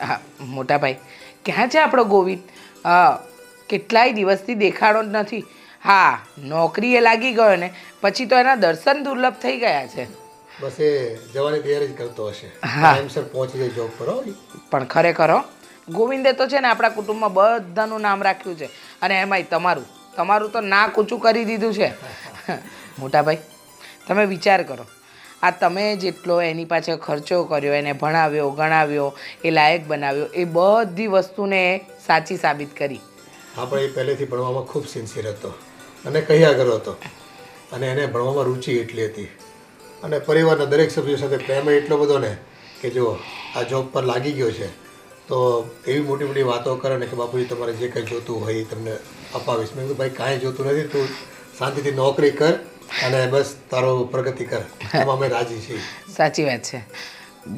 હા મોટા ભાઈ, ક્યાં છે આપણો ગોવિંદ? કેટલાય દિવસથી દેખાડો જ નથી. હા, નોકરીએ લાગી ગયો ને પછી તો એના દર્શન દુર્લભ થઈ ગયા છે. બસ એ જવાની તૈયારી જ કરતો હશે. હા. ટાઈમસર પહોંચી જાય જોબ પર હો. પણ ખરેખર હો, ગોવિંદે તો છે ને આપણા કુટુંબમાં બધાનું નામ રાખ્યું છે. અને એમાંય તમારું તો નાક ઊંચું કરી દીધું છે. મોટા ભાઈ, તમે વિચાર કરો, આ તમે જેટલો એની પાછળ ખર્ચો કર્યો, એને ભણાવ્યો ગણાવ્યો, એ લાયક બનાવ્યો, એ બધી વસ્તુને સાચી સાબિત કરી. આપણે એ પહેલેથી ભણવામાં ખૂબ સિન્સિયર હતો અને કહ્યા કરો હતો, અને એને ભણવામાં રુચિ એટલી હતી, અને પરિવારના દરેક સભ્યો સાથે પ્રેમ એટલો બધો ને કે જો આ જોબ પર લાગી ગયો છે તો એવી મોટી મોટી વાતો કરે ને કે બાપુજી તમારે જે કંઈ જોતું હોય એ તમને અપાવીશ. મેં કીધું ભાઈ કાંઈ જોતું નથી, તું શાંતિથી નોકરી કર અને બસ તારો પ્રગતિ કર, એમાં અમે રાજી છીએ. સાચી વાત છે.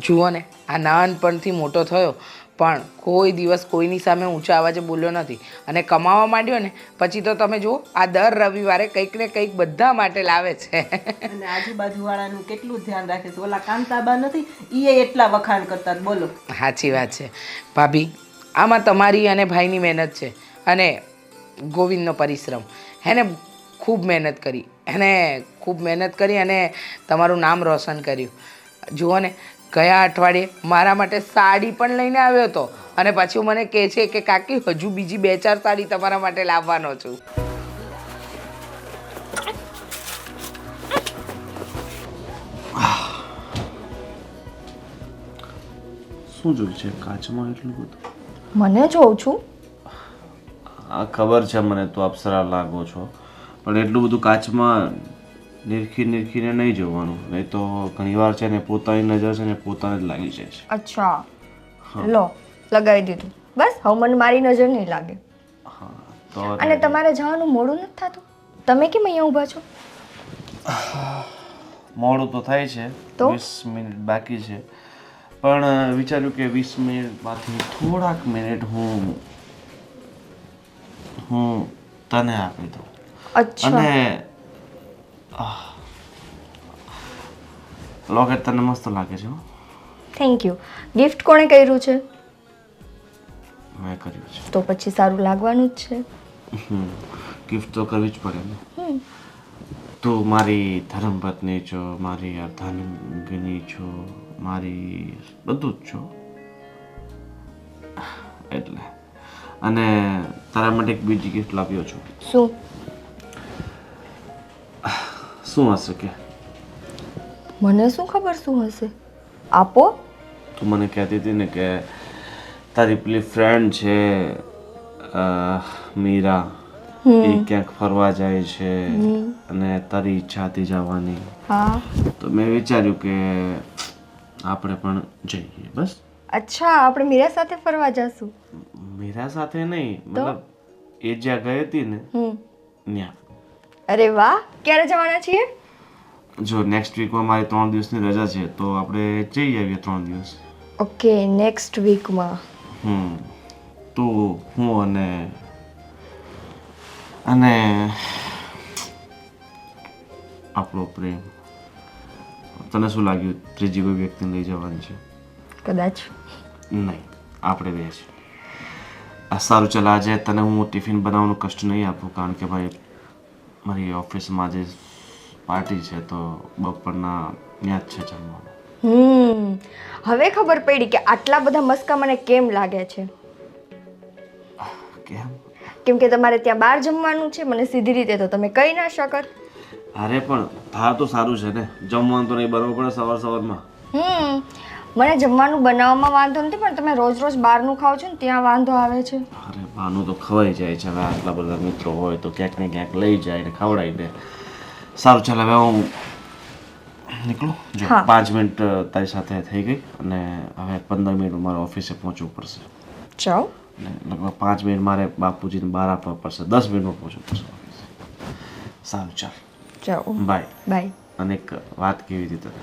જુઓ ને, આ નાનપણથી મોટો થયો પણ કોઈ દિવસ કોઈની સામે ઊંચા અવાજે બોલ્યો નથી. અને કમાવા માંડ્યો ને પછી તો તમે જુઓ, આ દર રવિવારે કંઈક ને કંઈક બધા માટે લાવે છે. અને આજુબાજુવાળાનું કેટલું ધ્યાન રાખે છે. ઓલા કાંતાબા નથી, એ એટલા વખાણ કરતા હતા, બોલો. સાચી વાત છે ભાભી, આમાં તમારી અને ભાઈની મહેનત છે, અને ગોવિંદનો પરિશ્રમ. એને ખૂબ મહેનત કરી અને તમારું નામ રોશન કર્યું. જુઓ ને, ગયા અઠવાડિયે મારા માટે સાડી પણ લઈને આવ્યો હતો, અને પછી મને કહે છે કે કાકી હજુ બીજી 2-4 સાડી તમારા માટે લાવવાનો છું. શું જોયું છે કાચમાં એટલું બધું? મને જોઉં છું. હા ખબર છે મને, તો અપ્સરા લાગો છો, પણ એટલું બધું કાચમાં નિરખીને નહીં જોવાનું, નહીં તો ઘણીવાર છે ને પોતાની નજર છે ને પોતાને જ લાગી જાય છે. અચ્છા, લો લગાવી દીધું. બસ હવે મને મારી નજર નહીં લાગે. હા તો અને તમારે જવાનું મોડું નથી થતું? તમે કેમ અહીંયા ઊભા છો? મોડું તો થાય છે, તો? 20 મિનિટ બાકી છે, પણ વિચાર્યું કે 20 મિનિટમાંથી થોડાક મિનિટ હું તને આપી દઉં. અચ્છા. અને લોકેટ તને મસ્ત લાગે છે. Thank you. ગિફ્ટ કોણે કર્યું છે? મેં કર્યું છે. તો પછી સારું લાગવાનું જ છે. ગિફ્ટ તો કરવી જ પડે ને. તું મારી ધર્મપત્ની છો, મારી અર્ધાંગિની છો, મારી બધું જ છો એટલે. અને તારા માટે એક બીજી ગિફ્ટ લાવ્યો છું. શું હશે કે? મને શું ખબર શું હશે? આપો. તું મને કહેતી હતી ને કે તારી પેલી ફ્રેન્ડ છે મીરા, એ ક્યાંક ફરવા જાય છે અને તારી ઈચ્છા હતી જવાની. હા. તો મેં વિચાર્યું કે આપણે પણ જઈએ. બસ. અચ્છા, આપણે મીરા સાથે ફરવા જશું? મીરા સાથે નહીં, મતલબ એ જ્યાં ગઈ હતી ને ત્યાં. અરે વાહ, ક્યારે જવાના છીએ? જો નેક્સ્ટ વીકમાં મારી 3 દિવસની રજા છે, તો આપણે જઈ આવીએ 3 દિવસ. ઓકે, નેક્સ્ટ વીકમાં. તું, હું અને આપણો પ્રેમ. તને શું લાગ્યું ત્રીજી કોઈ વ્યક્તિને લઈ જવાની છે? કદાચ. નહીં, આપણે બે છે. સારું ચાલ, આજે તને હું ટિફિન બનાવવાનું કષ્ટ નહીં આપું, કારણ કે ભાઈ મારી ઓફિસમાં આજે પાર્ટી છે, તો બપોરના ત્યાં જ છે જમવાનું. હવે ખબર પડી કે આટલા બધા મસ્કા મને કેમ લાગે છે. કેમ? કેમ કે તમારે ત્યાં બહાર જમવાનું છે, મને સીધી રીતે તો તમે કહી ના શકત. અરે પણ થાર તો સારું છે ને, જમવાનું તો નહીં બરાબર પડે સવારમાં. મને જમવાનું બનાવવામાં વાંધો નથી, પણ તમે રોજ રોજ બહારનું ખાઓ છો ને ત્યાં વાંધો આવે છે. અરે બહારનું તો ખવાઈ જાય છે, હવે આટલા બધા મિત્રો હોય તો ક્યાંક ને ક્યાંક લઈ જાય ને ખવડાવી દે. સારું ચાલ, હવે હું નીકળું. જો 5 મિનિટ તારી સાથે થઈ ગઈ, અને હવે 15 મિનિટ મારે ઓફિસે પહોંચવું પડશે. જાઓ. લગભગ 5 મિનિટ મારે બાપુજીને બહાર આપવા પડશે, 10 મિનિટમાં પહોંચવું પડશે ઓફિસે. સારું ચાલ, જાઓ. બાય. બાય. અને એક વાત કેવી હતી તને,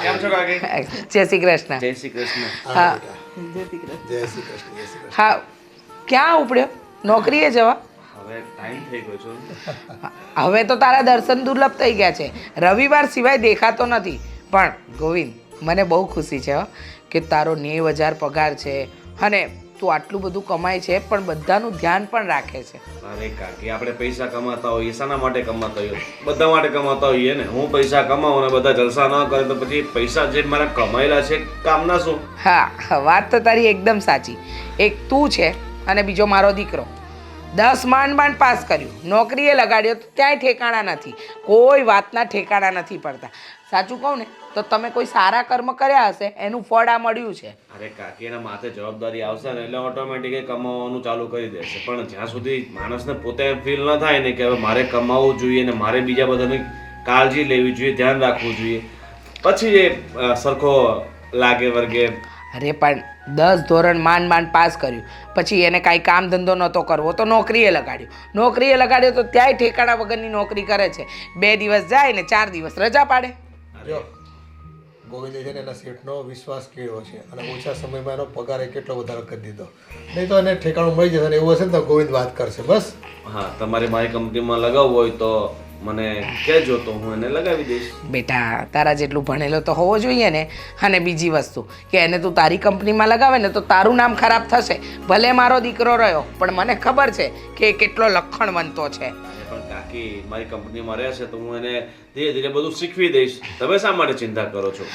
કેમ છો કાકી? જય શ્રી કૃષ્ણ. જય શ્રી કૃષ્ણ. હા. જય શ્રી કૃષ્ણ. જય શ્રી કૃષ્ણ. હા, ક્યાં ઉપડ્યો? નોકરીએ જવા? હવે હવે ટાઈમ થઈ ગયો છે. હવે તો તારા દર્શન દુર્લભ થઈ ગયા છે. રવિવાર સિવાય દેખાતો નથી. પણ ગોવિંદ, મને બહુ ખુશી છે હો કે તારો 90,000 પગાર છે અને તું આટલું બધું કમાય છે પણ બધાનું ધ્યાન પણ રાખે છે. અરે કાકી, આપણે પૈસા કમાતા હોઈએ, શાના માટે કમાતા હોઈએ? બધા માટે કમાતા હોઈએ ને. હું પૈસા કમાઉં અને બધા જલસા ન કરે તો પછી પૈસા જે મારા કમાયેલા છે કામના શું? હા, વાત તો તારી એકદમ સાચી. એક તું છે અને બીજો મારો દીકરો. 10 માંડ પાસ કર્યું, નોકરીએ લગાડ્યો તો ક્યાંય ઠેકાણા નથી. કોઈ વાતના ઠેકાણા નથી પડતા. સાચું કહું ને તો તમે કોઈ સારા કર્મ કર્યા હશે એનું ફળ આ મળ્યું છે. અરે કાકી, એના માથે જવાબદારી આવશે ને એટલે ઓટોમેટિક કમાવાનું ચાલુ કરી દેશે. પણ જ્યાં સુધી માણસને પોતે ફીલ ન થાય ને કે હવે મારે કમાવવું જોઈએ ને મારે બીજા બધાની કાળજી લેવી જોઈએ, ધ્યાન રાખવું જોઈએ, પછી એ સરખો લાગે વર્ગે. અરે પણ 10 ધોરણ માંડ પાસ કર્યું, પછી એને કાંઈ કામ ધંધો નહોતો કરવો તો નોકરીએ લગાડ્યો તો ત્યાંય ઠેકાણા વગરની નોકરી કરે છે. 2 દિવસ જાય ને 4 દિવસ રજા પાડે. જો ગોવિંદે છે ને એના શેઠનો વિશ્વાસ કેળવ્યો છે અને ઓછા સમયમાં એનો પગાર કેટલો વધારો કરી દીધો. નહીં તો એને ઠેકાણું મળી જશે અને એવું હશે ને તો ગોવિંદ વાત કરશે. બસ હા, તમારે મારી કંપનીમાં લગાવવું હોય તો મને કહેજો તો હું એને લગાવી દઈશ. બેટા, તારા જેટલું ભણેલો તો હોવો જોઈએ ને. અને બીજી વસ્તુ કે એને તું તારી કંપનીમાં લગાવે ને તો તારું નામ ખરાબ થશે. ભલે મારો દીકરો રહ્યો પણ મને ખબર છે કે એ કેટલો લખણવંતો છે. પણ કાકી, મારી કંપનીમાં રહેશે તો હું એને ધીરે ધીરે બધું શીખવી દઈશ. તમે શા માટે ચિંતા કરો છો?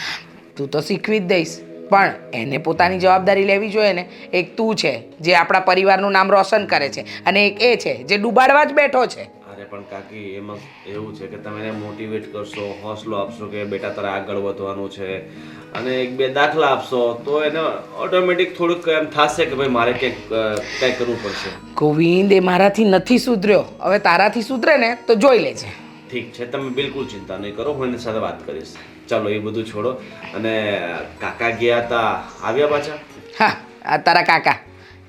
તું તો શીખવી જ દઈશ પણ એને પોતાની જવાબદારી લેવી જોઈએ ને. એક તું છે જે આપણા પરિવારનું નામ રોશન કરે છે અને એક એ છે જે ડૂબાડવા જ બેઠો છે. અરે પણ કાકી, એમાં એવું છે કે તમે એને મોટિવેટ કરશો, હોંસલો આપશો કે બેટા તારે આગળ વધવાનું છે અને 1-2 દાખલા આપશો તો એને ઓટોમેટિક થોડુંક એમ થશે કે ભાઈ મારે કંઈક કરવું પડશે. ગોવિંદ, એ મારાથી નથી સુધર્યો. હવે તારાથી સુધરે ને તો જોઈ લેજે. ઠીક છે, તમે બિલકુલ ચિંતા નહીં કરો, હું એની સાથે વાત કરીશ. ચાલો એ બધું છોડો. અને કાકા ગયા હતા, આવ્યા પાછા? હા, આ તારા કાકા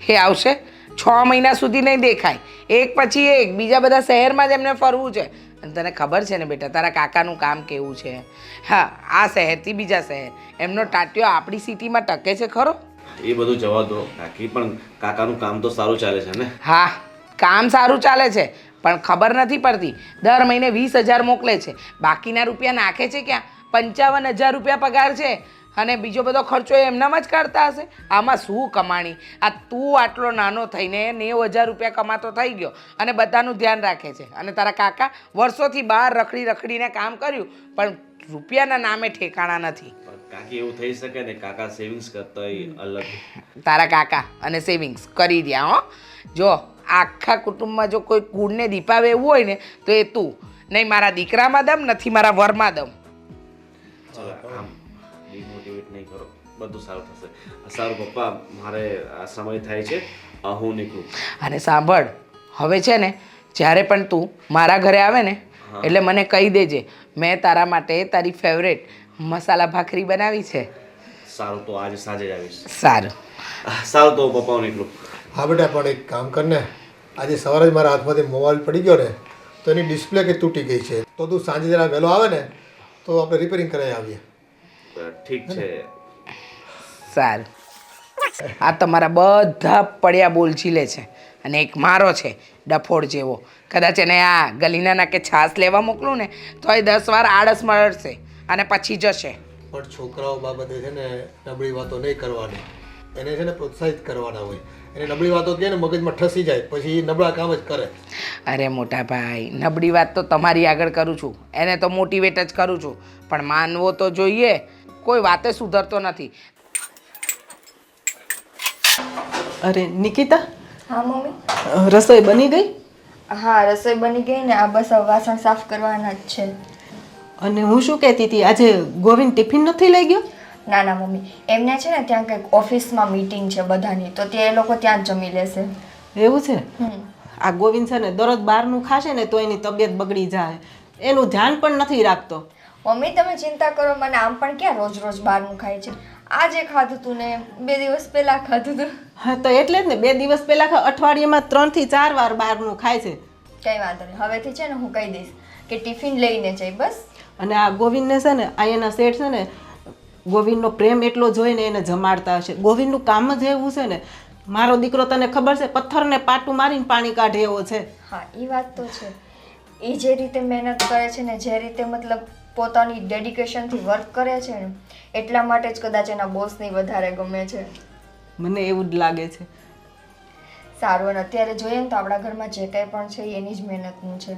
એ આવશે. 6 મહિના સુધી નહીં દેખાય. એક પછી એક બીજા બધા શહેરમાં જ એમને ફરવું છે. અને તને ખબર છે ને બેટા તારા કાકાનું કામ કેવું છે. હા, આ શહેરથી બીજા શહેર એમનો ટાટિયો આપણી સિટીમાં ટકે છે ખરો? એ બધું જવા દો કાકી, પણ કાકાનું કામ તો સારું ચાલે છે ને? હા, કામ સારું ચાલે છે પણ ખબર નથી પડતી. દર મહિને 20,000 મોકલે છે, બાકીના રૂપિયા નાખે છે ક્યાં? 55,000 રૂપિયા પગાર છે અને બીજો બધો ખર્ચો એમનામાં જ કરતા હશે. આમાં શું કમાણી? આ તું આટલો નાનો થઈને 90,000 રૂપિયા કમાતો થઈ ગયો અને બધાનું ધ્યાન રાખે છે. અને તારા કાકા વર્ષોથી બહાર રખડીને કામ કર્યું પણ રૂપિયાના નામે ઠેકાણા નથી. પણ કાકી, એવું થઈ શકે ને? કાકા સેવિંગ્સ કરતા અલગ. તારા કાકા અને સેવિંગ્સ કરી રહ્યા હો. જો આખા કુટુંબમાં જો કોઈ કુળને દીપાવે એવું હોય ને તો એ તું. નહીં મારા દીકરામાં દમ, નથી મારા વરમાં દમ. આમ ડિમોટિવેટ નહીં કરો, બધું સારું થશે. સારું પપ્પા, મારે આ સમય થાય છે, હું નીકળું. અને સાંભળ, હવે છે ને જ્યારે પણ તું મારા ઘરે આવે ને એટલે મને કહી દેજે. મેં તારા માટે તારી ફેવરેટ મસાલા ભાખરી બનાવી છે. સારું, તો આજે સાંજે જ આવીશ. સારું સારું, તો પપ્પા હું નીકળું. હા બેટા, પણ એક કામ કર ને, આજે સવારે જ મારા હાથમાંથી મોબાઈલ પડી ગયો ને તો એની ડિસ્પ્લે કે તૂટી ગઈ છે. તો તું સાંજે જરા વહેલો આવે ને તો આપણે રિપેરિંગ કરાવી આવીએ. ઠીક છે. સારું. આ તમારા બધા પડ્યા બોલચીલે છે અને એક મારો છે ડફોડ જેવો. કદાચ એને આ ગલીના નાકે છાશ લેવા મોકલું ને તો એ 10 વાર આળસ મળશે અને પછી જશે. પણ છોકરાઓ બાબતે છે ને નબળી વાતો નહીં કરવાની. એને છે ને પ્રોત્સાહિત કરવાના હોય. એને નબળી વાતો કહે ને મગજમાં ઠસી જાય પછી એ નબળા કામ જ કરે. અરે મોટા ભાઈ, નબળી વાત તો તમારી આગળ કરું છું, એને તો મોટિવેટ જ કરું છું પણ માનવો તો જોઈએ. કોઈ વાતે સુધરતો નથી. અરે નિકિતા, હા મમ્મી. રસોઈ બની ગઈ? હા, રસોઈ બની ગઈ ને આ બસ હવે વાસણ સાફ કરવાના જ છે. અને હું શું કહેતી હતી, આજે ગોવિંદ ટિફિન નથી લઈ ગયો? ના ના મમ્મી, એમને છે ને ત્યાં કંઈક ઓફિસમાં મીટિંગ છે બધાની, તો તે લોકો ત્યાં જ જમી લેશે. એવું છે? આ ગોવિંદ છે ને દરરોજ બહારનું ખાશે ને તો એની તબિયત બગડી જાય. એનું ધ્યાન પણ નથી રાખતો. મમ્મી તમે ચિંતા કરો, મને આમ પણ ક્યાં રોજ રોજ બહારનું ખાય છે. આજે ખાધું તું ને 2 દિવસ પહેલા ખાધું તું. હા તો એટલે જ ને, 2 દિવસ પહેલા અઠવાડિયામાં 3 થી 4 વાર બહારનું ખાય છે. કંઈ વાંધો નહીં, હવેથી છે ને હું કહી દઈશ કે ટિફિન લઈને જાય બસ. અને આ ગોવિંદને છે ને આ એના શેઠ છે ને ગોવિંદનો પ્રેમ એટલો જોઈને એને જમાડતા હશે. ગોવિંદનું કામ જ એવું છે ને મારો દીકરો તને ખબર છે પથ્થરને પાટું મારીને પાણી કાઢે એવો છે. હા એ વાત તો છે. એ જે રીતે મહેનત કરે છે ને જે રીતે મતલબ પોતાની ડેડિકેશનથી વર્ક કરે છે ને એટલા માટે જ કદાચ એના બોસને વધારે ગમે છે. મને એવું જ લાગે છે. સારું, અને અત્યારે જોઈએ ને તો આપણા ઘરમાં જે કંઈ પણ છે એ એની જ મહેનતનું છે.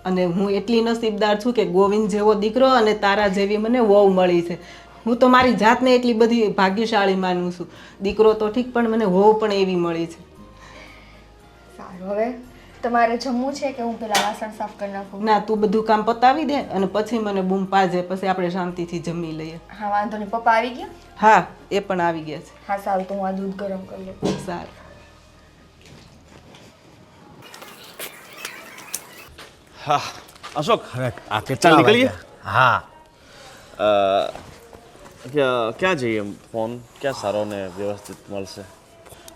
અને હું એટલી નસીબદાર છું કે ગોવિંદ જેવો દીકરો અને તારા જેવી મને વહુ મળી છે. હું તો મારી જાતને એટલી બધી ભાગ્યશાળી માનું છું. દીકરો તો ઠીક પણ મને વહુ પણ એવી મળી છે. સારું, હવે તમારે જમવું છે કે હું પેલા વાસણ સાફ કરી નાખું? ના, તું બધું કામ પતાવી દે અને પછી મને બૂમ પાજે, પછી આપણે શાંતિથી જમી લઈએ. હા વાંધો નહીં. પપ્પા આવી ગયા? હા, એ પણ આવી ગયા છે. હા સારું, તો હું આ દૂધ ગરમ કરી લઉં. સારું. હા અશોક, આ ચાલ નીકળીએ. હા, ક્યાં જઈએ? ફોન ક્યાં સારો ને વ્યવસ્થિત મળશે?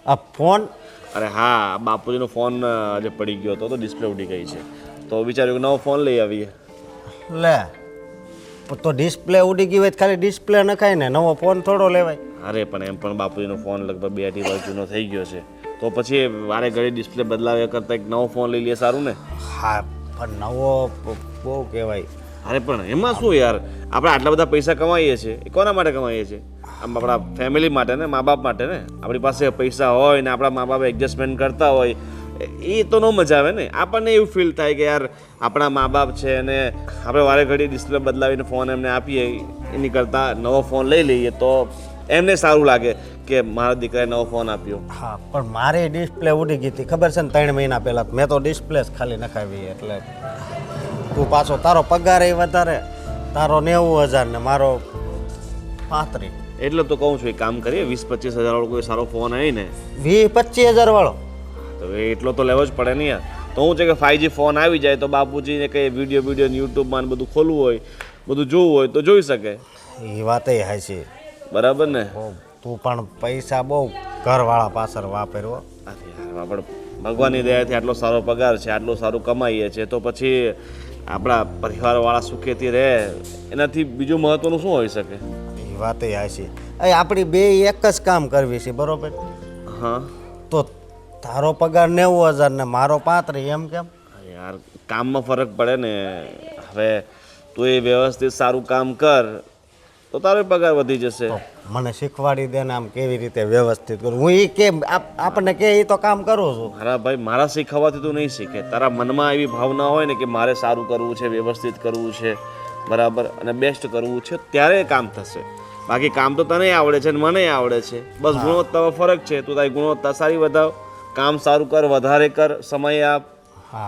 આ ફોન અરે હા, બાપુજીનો ફોન જે પડી ગયો હતો તો ડિસ્પ્લે ઉડી ગઈ છે, તો વિચાર્યું કે નવો ફોન લઈ આવીએ. લે તો ડિસ્પ્લે ઉડી ગઈ હોય તો ખાલી ડિસ્પ્લે નખાય ને, નવો ફોન થોડો લેવાય. અરે પણ એમ પણ બાપુજીનો ફોન લગભગ 2-2.5 વર્ષ જૂનો થઈ ગયો છે, તો પછી વારે ઘડી ડિસ્પ્લે બદલાવ્યા કરતાં એક નવો ફોન લઈ લઈએ, સારું ને? હા પણ નવો બહુ કહેવાય. અરે પણ એમાં શું યાર, આપણે આટલા બધા પૈસા કમાઈએ છીએ, એ કોના માટે કમાઈએ છીએ? આમ આપણા ફેમિલી માટે ને, મા બાપ માટે ને. આપણી પાસે પૈસા હોય ને આપણા મા બાપ એડજસ્ટમેન્ટ કરતા હોય, એ તો ન મજા આવે ને. આપણને એવું ફીલ થાય કે યાર આપણા મા બાપ છે અને આપણે વારે ઘડી ડિસ્પ્લે બદલાવીને ફોન એમને આપીએ, એની કરતાં નવો ફોન લઈ લઈએ તો એમને સારું લાગે કે મારા દીકરાએ નવો ફોન આપ્યો. હા પણ મારી ડિસ્પ્લે ઉડી ગઈ હતી, ખબર છે ને, 3 મહિના પહેલાં. મેં તો ડિસ્પ્લે જ ખાલી નખાવી. એટલે તું પાછો તારો પગાર એ વધારે, તારો 90,000 ને મારો 35. એટલે તો કહું છું એક કામ કરીએ, 20-25 હજાર વાળો કોઈ સારો ફોન આવી ને. 20-25 હજાર વાળો? તો એટલો તો લેવો જ પડે ને યાર. તો હું છે કે 5G ફોન આવી જાય તો બાપુજીને કંઈ વિડીયો યુટ્યુબમાં બધું ખોલવું હોય, બધું જોવું હોય તો જોઈ શકે. એ વાત એ હાચી. બરાબર ને? તું પણ પૈસા બહુ ઘરવાળા પાછળ વાપર્યો. અરે યાર, આપણે ભગવાનની દયાથી આટલો સારો પગાર છે, આટલું સારું કમાઈએ છીએ, તો પછી આપણા પરિવારવાળા સુખેથી રહે, એનાથી બીજું મહત્વનું શું હોઈ શકે? એ વાત એ હાચી. આપણી બે એક જ કામ કરવી છે, બરોબર? હા તો તારો પગાર 90,000 ને મારો 35, એમ કેમ? યાર કામમાં ફરક પડે ને. હવે તું એ વ્યવસ્થિત સારું કામ કર તો તારો પગાર વધી જશે. મને શીખવાડી દે ને આમ કેવી રીતે વ્યવસ્થિત કરું. હું એ કે આપણને કે એ તો કામ કરું છું. મારા ભાઈ, મારા શીખવવાથી તું નહીં શીખે. તારા મનમાં એવી ભાવના હોય ને કે મારે સારું કરવું છે, વ્યવસ્થિત કરવું છે, બરાબર, અને બેસ્ટ કરવું છે, ત્યારે કામ થશે. બાકી કામ તો તને આવડે છે ને મને આવડે છે, બસ ગુણવત્તામાં ફરક છે. તું તારી ગુણવત્તા સારી વધાવ, કામ સારું કર, વધારે કર, સમય આપ.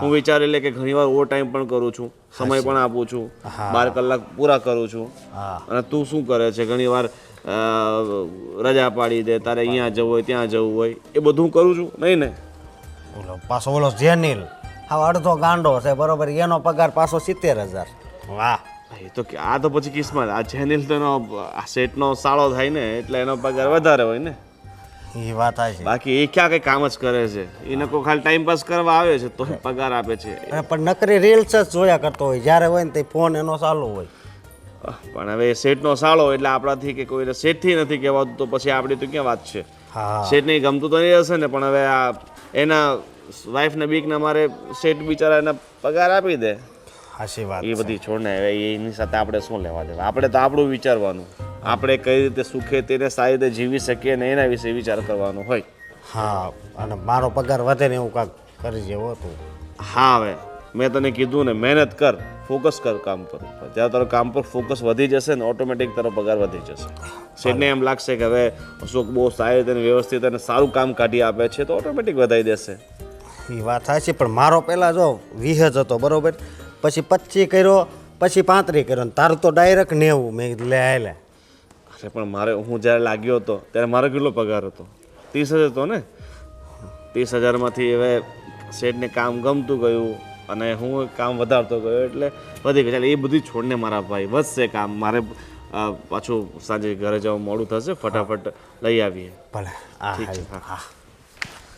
હું વિચારી લે કે ઘણીવાર ઓવર ટાઈમ પણ કરું છું, સમય પણ આપું છું, 12 કલાક પૂરા કરું છું. અને તું શું કરે છે, ઘણીવાર રજા પાડી દે, તારે અહીંયા જવું હોય ત્યાં જવું હોય, એ બધું કરું છું નહીં ને? પાછો ઓલો જેનિલ હા અડધો ગાંડો છે, બરોબર, એનો પગાર પાછો 70,000. વાહ! એ તો આ તો પછી કિસ્મત. આ જેનિલ તો એનો સેટનો સાળો થાય ને એટલે એનો પગાર વધારે હોય ને. એ વાત છે. બાકી એ ક્યાં કઈ કામ જ કરે છે? એને કોઈ ખાલી ટાઈમ પાસ કરવા આવે છે તો પગાર આપે છે. પણ નકરી રીલ્સ જ જોયા કરતો હોય, જ્યારે હોય ને તે ફોન એનો ચાલુ હોય. પણ હવે સેટનો સાળો એટલે આપણાથી કે કોઈ સેટથી નથી કહેવાતું, તો પછી આપણી તો ક્યાં વાત છે? હા, સેટ નહીં ગમતું તો નહીં હશે ને, પણ હવે આ એના વાઈફને બીકને મારે સેટ બિચારા એના પગાર આપી દે. હાચી વાત. એ બધી છોડને, હવે એની સાથે આપણે શું લેવા દેવા? આપણે તો આપણું વિચારવાનું, આપણે કઈ રીતે સુખે તેને સારી રીતે જીવી શકીએ ને એના વિશે વિચાર કરવાનો હોય. હા, અને મારો પગાર વધે ને એવું કાંક કરી જેવું હતું. હા, હવે મેં તને કીધું ને, મહેનત કર, ફોકસ કર કામ પર. જ્યારે તારો કામ પર ફોકસ વધી જશે ને, ઓટોમેટિક તારો પગાર વધી જશે. સેટને એમ લાગશે કે હવે અશોક બહુ સારી રીતે વ્યવસ્થિત અને સારું કામ કાઢી આપે છે, તો ઓટોમેટિક વધારી દેશે. એ વાત થાય છે, પણ મારો પહેલાં જો 20 જ હતો, બરોબર, પછી 25 કર્યો, પછી 35 કર્યો, ને તારું તો ડાયરેક્ટ 90. મેં કીધું લે હાલે. અરે પણ મારે, હું જ્યારે લાગ્યો હતો ત્યારે મારો કેટલો પગાર હતો? 30,000 હતો ને. 30,000માંથી હવે શેઠને કામ ગમતું ગયું અને હું કામ વધારતો ગયો એટલે વધી ગયું. ચાલે એ બધી છોડને મારા ભાઈ, વધશે કામ. મારે પાછું સાંજે ઘરે જવા મોડું થશે, ફટાફટ લઈ આવીએ. ભલે. ઠીક છે. હા.